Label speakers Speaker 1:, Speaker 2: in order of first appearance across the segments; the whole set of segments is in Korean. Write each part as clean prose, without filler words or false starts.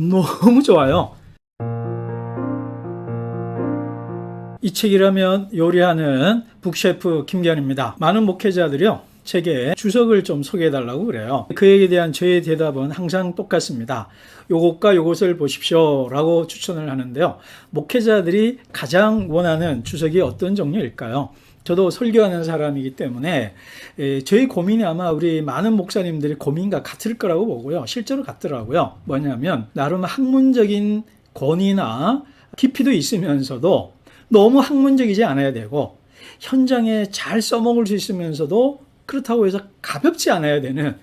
Speaker 1: 너무 좋아요. 이 책이라면 요리하는 북셰프 김기현입니다. 많은 목회자들이요, 책에 주석을 좀 소개해달라고 그래요. 그에 대한 저의 대답은 항상 똑같습니다. 요것과 요것을 보십시오 라고 추천을 하는데요. 목회자들이 가장 원하는 주석이 어떤 종류일까요? 저도 설교하는 사람이기 때문에 저희 고민이 아마 우리 많은 목사님들의 고민과 같을 거라고 보고요. 실제로 같더라고요. 뭐냐면 나름 학문적인 권위나 깊이도 있으면서도 너무 학문적이지 않아야 되고 현장에 잘 써먹을 수 있으면서도 그렇다고 해서 가볍지 않아야 되는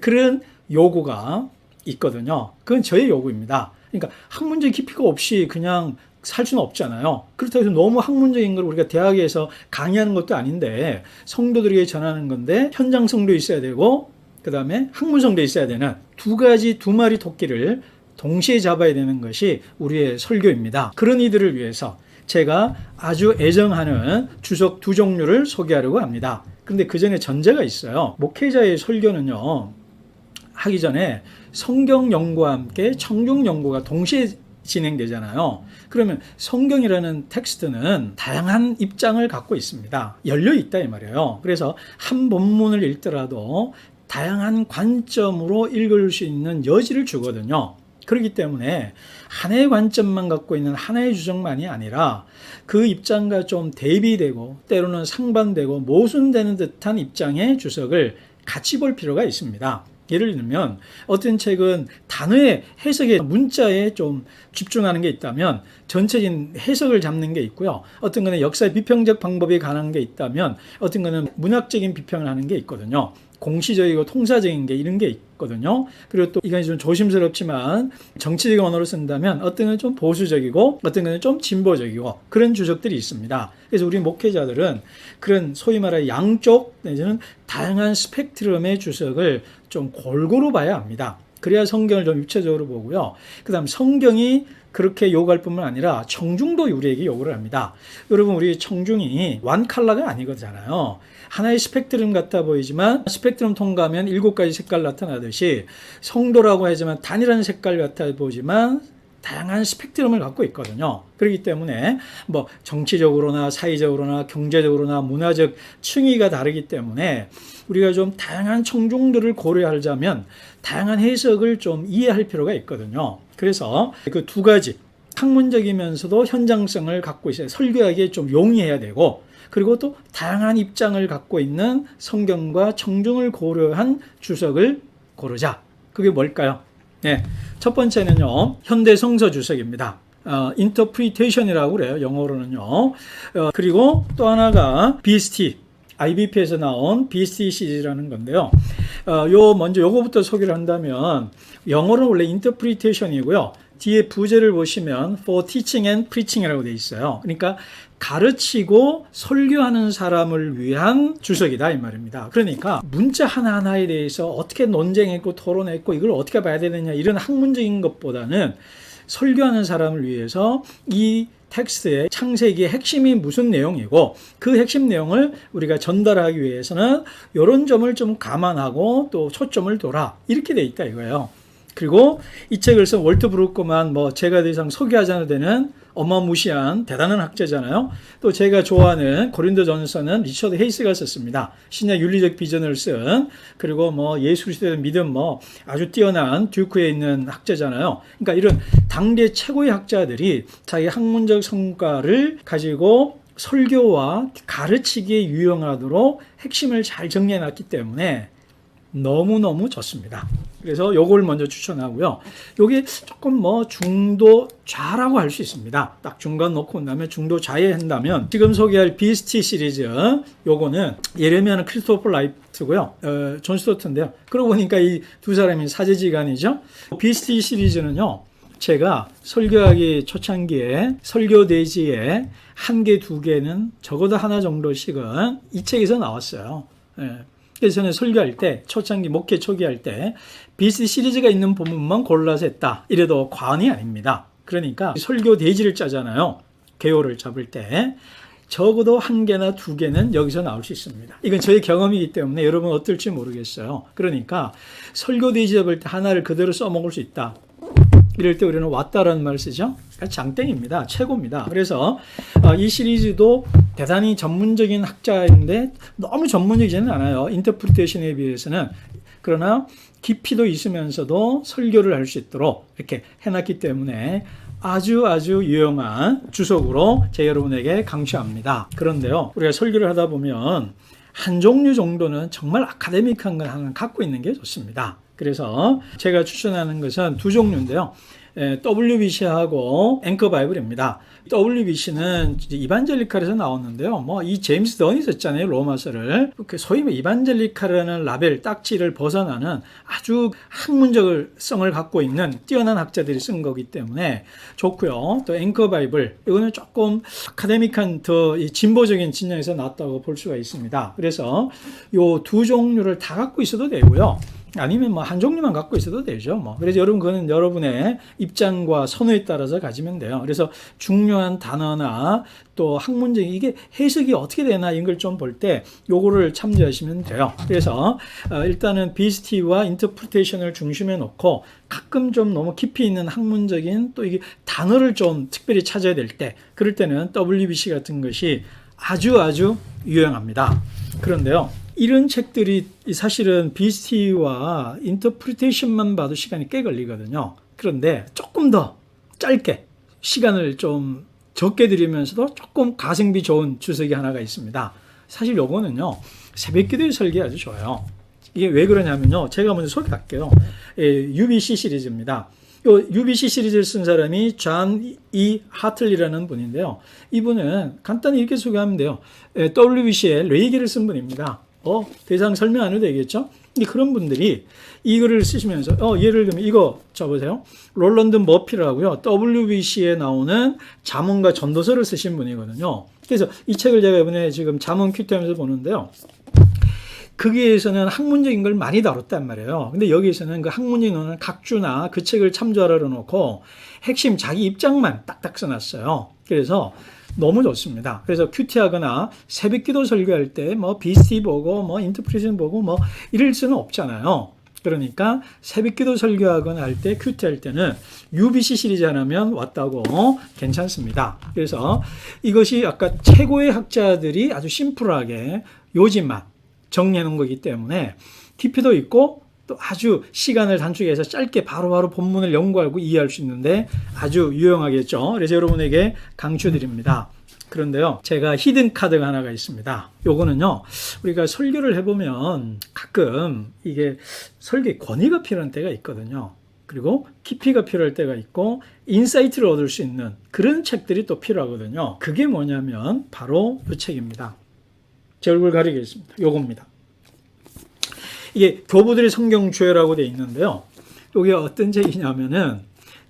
Speaker 1: 그런 요구가 있거든요. 그건 저의 요구입니다. 그러니까 학문적 깊이가 없이 그냥 살 수는 없잖아요. 그렇다고 해서 너무 학문적인 걸 우리가 대학에서 강의하는 것도 아닌데 성도들에게 전하는 건데 현장성도 있어야 되고 그 다음에 학문성도 있어야 되는 두 마리 토끼를 동시에 잡아야 되는 것이 우리의 설교입니다. 그런 이들을 위해서 제가 아주 애정하는 주석 두 종류를 소개하려고 합니다. 그런데 그 전에 전제가 있어요. 목회자의 설교는요, 하기 전에 성경 연구와 함께 청중 연구가 동시에 진행되잖아요. 그러면 성경이라는 텍스트는 다양한 입장을 갖고 있습니다. 열려 있다 이 말이에요. 그래서 한 본문을 읽더라도 다양한 관점으로 읽을 수 있는 여지를 주거든요. 그렇기 때문에 하나의 관점만 갖고 있는 하나의 주석만이 아니라 그 입장과 좀 대비되고 때로는 상반되고 모순되는 듯한 입장의 주석을 같이 볼 필요가 있습니다. 예를 들면 어떤 책은 단어의 해석에 문자에 좀 집중하는 게 있다면 전체적인 해석을 잡는 게 있고요. 어떤 거는 역사의 비평적 방법에 관한 게 있다면 어떤 거는 문학적인 비평을 하는 게 있거든요. 공시적이고 통사적인 게 이런 게 있거든요. 그리고 또 이건 좀 조심스럽지만 정치적인 언어로 쓴다면 어떤 건 좀 보수적이고 어떤 건 좀 진보적이고 그런 주석들이 있습니다. 그래서 우리 목회자들은 그런 소위 말해 양쪽 내지는 다양한 스펙트럼의 주석을 좀 골고루 봐야 합니다. 그래야 성경을 좀 입체적으로 보고요. 그 다음 성경이 그렇게 요구할 뿐만 아니라 청중도 우리에게 요구를 합니다. 여러분, 우리 청중이 완 컬러가 아니거든요. 하나의 스펙트럼 같아 보이지만 스펙트럼 통과하면 7가지 색깔 나타나듯이 성도라고 하지만 단일한 색깔 같아 보이지만 다양한 스펙트럼을 갖고 있거든요. 그렇기 때문에 뭐 정치적으로나 사회적으로나 경제적으로나 문화적 층위가 다르기 때문에 우리가 좀 다양한 청중들을 고려하자면 다양한 해석을 좀 이해할 필요가 있거든요. 그래서 그 두 가지 학문적이면서도 현장성을 갖고 있어야 설교하기에 좀 용이해야 되고 그리고 또 다양한 입장을 갖고 있는 성경과 청중을 고려한 주석을 고르자. 그게 뭘까요? 네, 첫 번째는요, 현대 성서 주석입니다. interpretation이라고 그래요. 영어로는요. 그리고 또 하나가 BST, IBP에서 나온 BST 시리즈라는 건데요. 먼저 요거부터 소개를 한다면 영어로는 원래 interpretation이고요. 뒤에 부제를 보시면 for teaching and preaching이라고 되어 있어요. 그러니까 가르치고 설교하는 사람을 위한 주석이다 이 말입니다. 그러니까 문자 하나하나에 대해서 어떻게 논쟁했고 토론했고 이걸 어떻게 봐야 되느냐 이런 학문적인 것보다는 설교하는 사람을 위해서 이 텍스트의 창세기의 핵심이 무슨 내용이고 그 핵심 내용을 우리가 전달하기 위해서는 이런 점을 좀 감안하고 또 초점을 둬라 이렇게 돼 있다 이거예요. 그리고 이 책을 쓴 월트 브루크만 제가 더 이상 소개하지 않아도 되는 어마무시한 대단한 학자잖아요. 또 제가 좋아하는 고린도전서는 리처드 헤이스가 썼습니다. 신약 윤리적 비전을 쓴 그리고 예수 그리스도의 믿음 아주 뛰어난 듀크에 있는 학자잖아요. 그러니까 이런 당대 최고의 학자들이 자기 학문적 성과를 가지고 설교와 가르치기에 유용하도록 핵심을 잘 정리해 놨기 때문에 너무너무 좋습니다. 그래서 요걸 먼저 추천하고요. 요게 조금 중도 좌라고 할 수 있습니다. 딱 중간 놓고 온다면 중도 좌에 한다면 지금 소개할 BST 시리즈 요거는 예레미야는 크리스토퍼 라이트고요. 존 스토트인데요. 그러고 보니까 이 두 사람이 사제지간이죠. BST 시리즈는요. 제가 설교하기 초창기에 설교대지에 1개, 2개는 적어도 하나 정도씩은 이 책에서 나왔어요. 그래서 저는 설교할 때, 초창기 목회 초기할 때 BST 시리즈가 있는 부분만 골라서 했다. 이래도 과언이 아닙니다. 그러니까 설교 대지를 짜잖아요. 개요를 잡을 때. 적어도 1개나 2개는 여기서 나올 수 있습니다. 이건 저의 경험이기 때문에 여러분 어떨지 모르겠어요. 그러니까 설교 대지 잡을 때 하나를 그대로 써먹을 수 있다. 이럴 때 우리는 왔다라는 말을 쓰죠. 장땡입니다. 최고입니다. 그래서 이 시리즈도 대단히 전문적인 학자인데 너무 전문적이지는 않아요. 인터프리테이션에 비해서는. 그러나 깊이도 있으면서도 설교를 할 수 있도록 이렇게 해놨기 때문에 아주 유용한 주석으로 제 여러분에게 강추합니다. 그런데요, 우리가 설교를 하다 보면 한 종류 정도는 정말 아카데믹한 걸 하나 갖고 있는 게 좋습니다. 그래서 제가 추천하는 것은 두 종류인데요. WBC하고 앵커 바이블입니다. WBC는 이반젤리칼에서 나왔는데요. 이 제임스 던이 썼잖아요. 로마서를. 소위 이반젤리칼이라는 라벨, 딱지를 벗어나는 아주 학문적 성을 갖고 있는 뛰어난 학자들이 쓴 거기 때문에 좋고요. 또 앵커 바이블, 이거는 조금 아카데믹한 더 진보적인 진영에서 나왔다고 볼 수가 있습니다. 그래서 이 두 종류를 다 갖고 있어도 되고요. 아니면 한 종류만 갖고 있어도 되죠. 그래서 여러분, 그거는 여러분의 입장과 선호에 따라서 가지면 돼요. 그래서 중요한 단어나 또 학문적인 이게 해석이 어떻게 되나 이런 걸 좀 볼 때 요거를 참조하시면 돼요. 그래서 일단은 BST와 인터프리테이션을 중심에 놓고 가끔 좀 너무 깊이 있는 학문적인 또 이게 단어를 좀 특별히 찾아야 될 때, 그럴 때는 WBC 같은 것이 아주 유용합니다. 그런데요, 이런 책들이 사실은 BST와 인터프리테이션만 봐도 시간이 꽤 걸리거든요. 그런데 조금 더 짧게 시간을 좀 적게 들이면서도 조금 가성비 좋은 주석이 하나가 있습니다. 사실 요거는요, 새벽기도의 설계 아주 좋아요. 이게 왜 그러냐면요, 제가 먼저 소개할게요. UBC 시리즈입니다. 요 UBC 시리즈를 쓴 사람이 존 E. 하틀리라는 분인데요. 이분은 간단히 이렇게 소개하면 돼요. WBC의 레이기를 쓴 분입니다. 더 이상 설명 안 해도 되겠죠? 그런 분들이 이거를 쓰시면서 예를 들면 이거 보세요. 롤런드 머피라고요. WBC에 나오는 잠언과 전도서를 쓰신 분이거든요. 그래서 이 책을 제가 이번에 지금 잠언 큐티하면서 보는데요. 거기에서는 학문적인 걸 많이 다뤘단 말이에요. 근데 여기에서는 그 학문적인 논을 각주나 그 책을 참조하라 놓고 핵심 자기 입장만 딱딱 써놨어요. 그래서 너무 좋습니다. 그래서 큐티하거나 새벽기도 설교할 때 BST 보고 인터프리테이션 보고 이럴 수는 없잖아요. 그러니까 새벽기도 설교하거나 할 때 큐티할 때는 UBC 시리즈 하나면 왔다고 괜찮습니다. 그래서 이것이 아까 최고의 학자들이 아주 심플하게 요지만 정리해 놓은 거기 때문에 깊이도 있고 또 아주 시간을 단축해서 짧게 바로바로 본문을 연구하고 이해할 수 있는데 아주 유용하겠죠. 그래서 여러분에게 강추드립니다. 그런데요, 제가 히든 카드가 하나가 있습니다. 요거는요, 우리가 설교를 해보면 가끔 이게 설교에 권위가 필요한 때가 있거든요. 그리고 깊이가 필요할 때가 있고 인사이트를 얻을 수 있는 그런 책들이 또 필요하거든요. 그게 뭐냐면 바로 이 책입니다. 제 얼굴 가리겠습니다. 요겁니다. 이게 교부들의 성경 주요라고 되어 있는데요. 이게 어떤 책이냐면은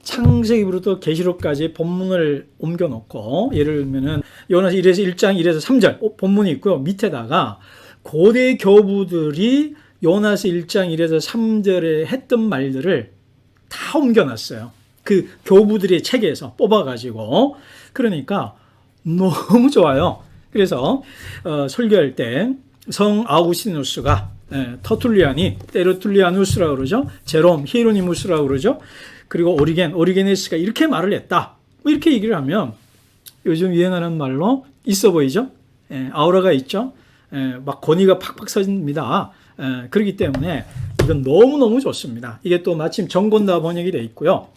Speaker 1: 창세기부터 계시록까지 본문을 옮겨 놓고, 예를 들면은 요나서 1에서 1장 1에서 3절 본문이 있고요. 밑에다가 고대 교부들이 요나서 1장 1에서 3절에 했던 말들을 다 옮겨 놨어요. 그 교부들의 책에서 뽑아 가지고. 그러니까 너무 좋아요. 그래서 설교할 때 성 아우구스티누스가 터툴리안이 테르툴리아누스라고 그러죠. 제롬 히에로니무스라고 그러죠. 그리고 오리게네스가 이렇게 말을 했다. 이렇게 얘기를 하면 요즘 유행하는 말로 있어 보이죠. 아우라가 있죠. 막 권위가 팍팍 서집니다. 그렇기 때문에 이건 너무너무 좋습니다. 이게 또 마침 정권다 번역이 되어 있고요.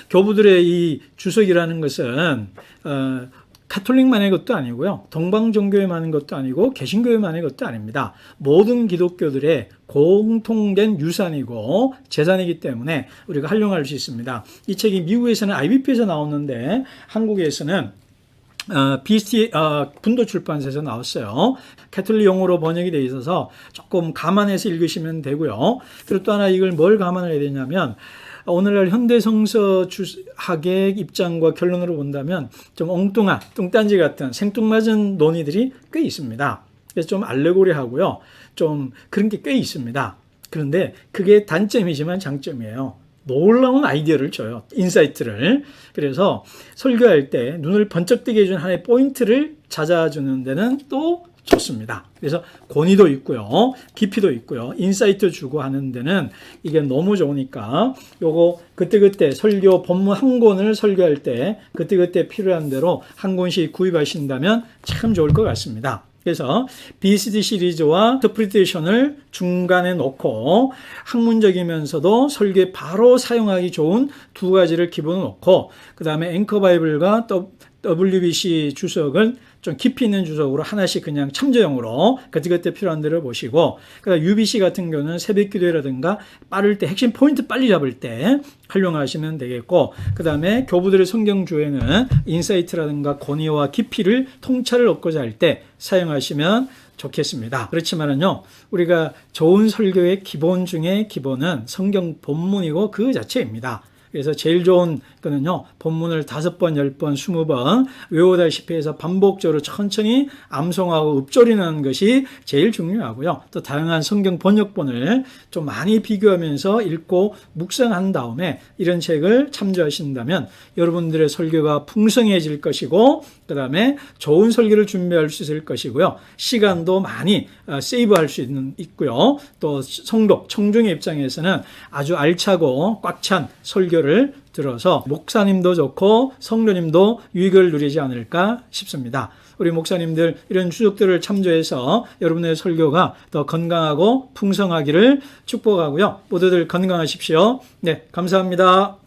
Speaker 1: 교부들의 이 주석이라는 것은 카톨릭만의 것도 아니고요. 동방종교에만의 것도 아니고 개신교에만의 것도 아닙니다. 모든 기독교들의 공통된 유산이고 재산이기 때문에 우리가 활용할 수 있습니다. 이 책이 미국에서는 IBP에서 나왔는데 한국에서는 BST 분도 출판사에서 나왔어요. 캐톨릭 용어로 번역이 되어 있어서 조금 감안해서 읽으시면 되고요. 그리고 또 하나 이걸 뭘 감안을 해야 되냐면 오늘날 현대성서 학의 입장과 결론으로 본다면 좀 엉뚱한 뚱딴지 같은 생뚱맞은 논의들이 꽤 있습니다. 그래서 좀 알레고리하고요. 좀 그런 게 꽤 있습니다. 그런데 그게 단점이지만 장점이에요. 놀라운 아이디어를 줘요. 인사이트를. 그래서 설교할 때 눈을 번쩍 뜨게 해준 하나의 포인트를 찾아주는 데는 또 좋습니다. 그래서 권위도 있고요. 깊이도 있고요. 인사이트 주고 하는 데는 이게 너무 좋으니까 요거 그때그때 설교 본문 한 권을 설교할 때 그때그때 필요한 대로 한 권씩 구입하신다면 참 좋을 것 같습니다. 그래서 BCD 시리즈와 인터프리테이션을 중간에 놓고 학문적이면서도 설교에 바로 사용하기 좋은 두 가지를 기본으로 놓고 그 다음에 앵커 바이블과 WBC 주석은 좀 깊이 있는 주석으로 하나씩 그냥 참조용으로 그때그때 필요한 대로 보시고 그다음 UBC 같은 경우는 새벽 기도회라든가 빠를 때 핵심 포인트 빨리 잡을 때 활용하시면 되겠고 그 다음에 교부들의 성경주에는 인사이트라든가 권위와 깊이를 통찰을 얻고자 할 때 사용하시면 좋겠습니다. 그렇지만은요, 우리가 좋은 설교의 기본 중에 기본은 성경 본문이고 그 자체입니다. 그래서 제일 좋은 거는요, 본문을 5번, 10번, 20번 외우다시피 해서 반복적으로 천천히 암송하고 읊조리는 것이 제일 중요하고요. 또 다양한 성경 번역본을 좀 많이 비교하면서 읽고 묵상한 다음에 이런 책을 참조하신다면 여러분들의 설교가 풍성해질 것이고 그 다음에 좋은 설교를 준비할 수 있을 것이고요. 시간도 많이 세이브할 수 있고요. 또 성도, 청중의 입장에서는 아주 알차고 꽉 찬 설교를 들어서 목사님도 좋고 성도님도 유익을 누리지 않을까 싶습니다. 우리 목사님들 이런 주석들을 참조해서 여러분의 설교가 더 건강하고 풍성하기를 축복하고요. 모두들 건강하십시오. 네, 감사합니다.